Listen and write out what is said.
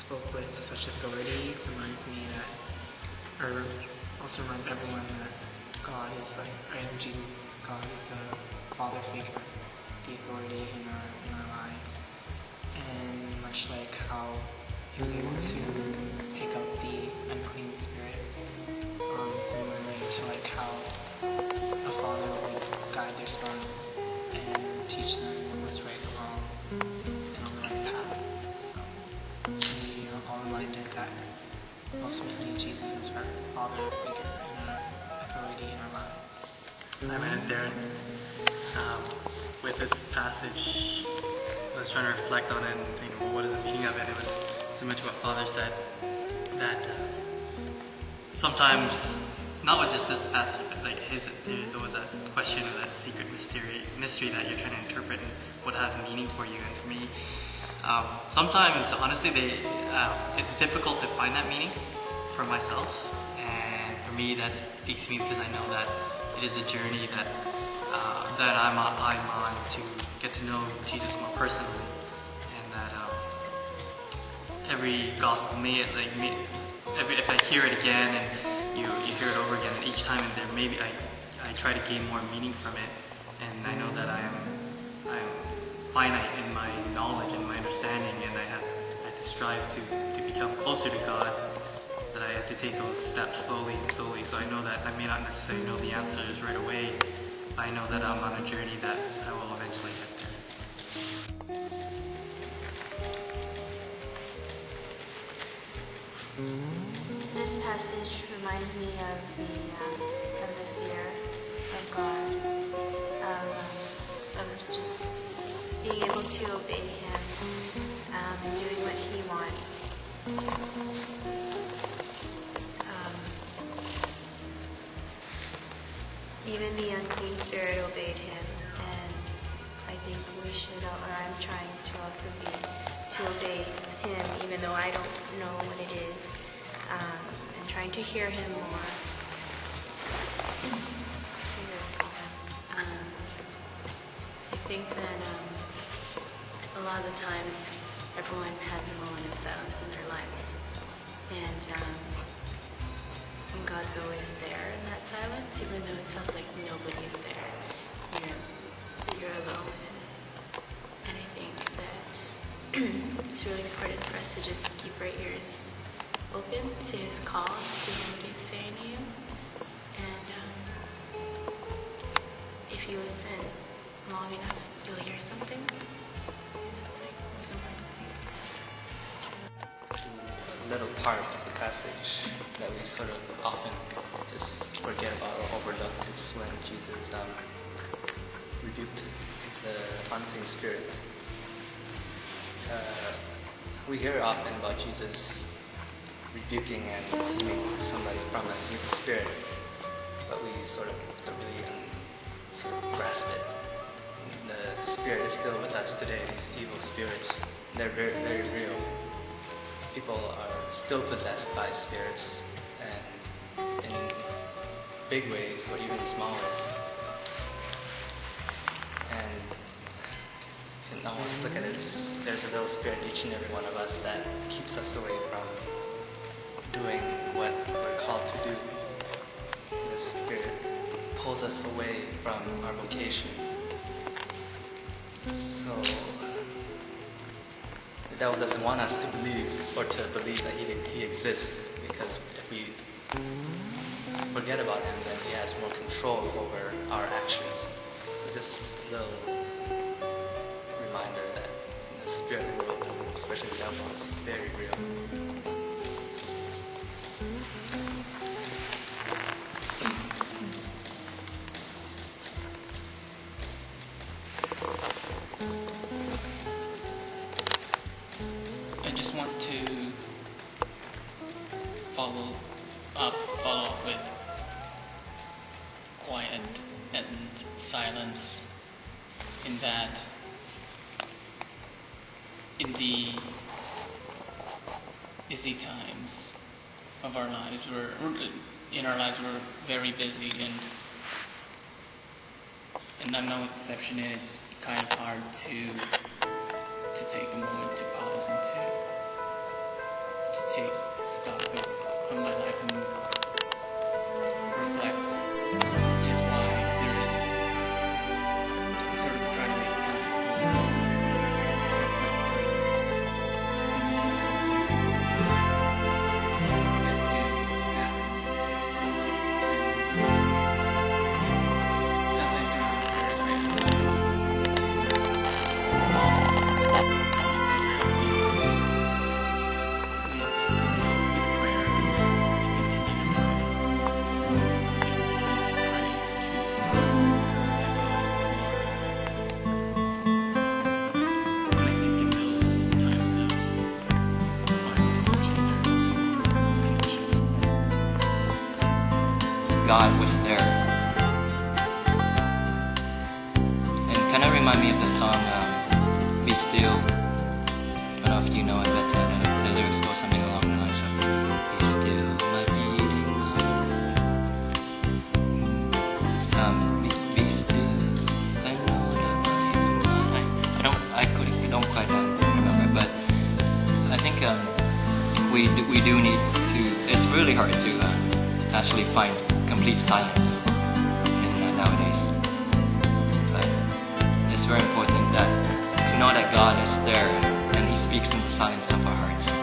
spoke with such authority reminds me that, or also reminds everyone that God is like, right? Jesus, God is the Father figure, the authority in our lives. And much like how he was able to take out the unclean spirit, similarly to like how a father would guide their son and teach them what was right or wrong and on the right path. So we are all reminded that ultimately Jesus is our father figure and our authority in our lives. Hi, my name is Darren. With this passage, I was trying to reflect on it and think, well, what is the meaning of it? It was similar to what Father said, that sometimes, not with just this passage, but like there's always a question of that secret mystery that you're trying to interpret and what has meaning for you. And for me, sometimes, honestly, it's difficult to find that meaning for myself. And for me, that speaks to me because I know that it is a journey that I'm on to get to know Jesus more personally, and that every gospel if I hear it again and you hear it over again, and each time there maybe I try to gain more meaning from it, and I know that I'm finite in my knowledge and my understanding, and I have to strive to become closer to God. That I have to take those steps slowly. So I know that I may not necessarily know the answers right away. I know that I'm on a journey that I will eventually get there. This passage reminds me of the fear of God, of just being able to obey Him and doing what He wants. Even the unclean spirit obeyed Him, and I think we should, or I'm trying to also to obey Him, even though I don't know what it is, and trying to hear Him more. I think that a lot of the times everyone has a moment of silence in their lives, and God's always there in that silence, even though it sounds like nobody's there. You're alone. And I think that it's really important for us to just keep our ears open to His call, to what He's saying to you. And if you listen long enough, you'll hear something. And it's like something. A little part of the passage that we sort of often just forget about or overlook is when Jesus rebuked the unclean spirit. We hear often about Jesus rebuking and healing somebody from an evil spirit, but we sort of don't really sort of grasp it. The spirit is still with us today, these evil spirits. They're very, very real. People are still possessed by spirits, and in big ways or even small ways. And you can almost look at it as there's a little spirit in each and every one of us that keeps us away from doing what we're called to do. The spirit pulls us away from our vocation. So the devil doesn't want us to believe that he exists, because if we forget about him, then he has more control over our actions. So just a little reminder that the spirit world, especially the devil, is very real. I just want to follow up with quiet and silence, in that in the busy times of our lives, we're very busy, and I'm no exception. It's kind of hard to take a moment to pause and to take stock of my life and reflect, which is why there is sort of trying to make time for in the silences that do happen. And sometimes around my prayers I ask God God was there. And kind of remind me of the song Be Still. I don't know if you know it, but the lyrics go something along the lines of Be still, my beating heart. Be still, I know that I don't quite remember, but I think we do need to. It's really hard to actually find complete silence in nowadays. But it's very important that to know that God is there and He speaks in the silence of our hearts.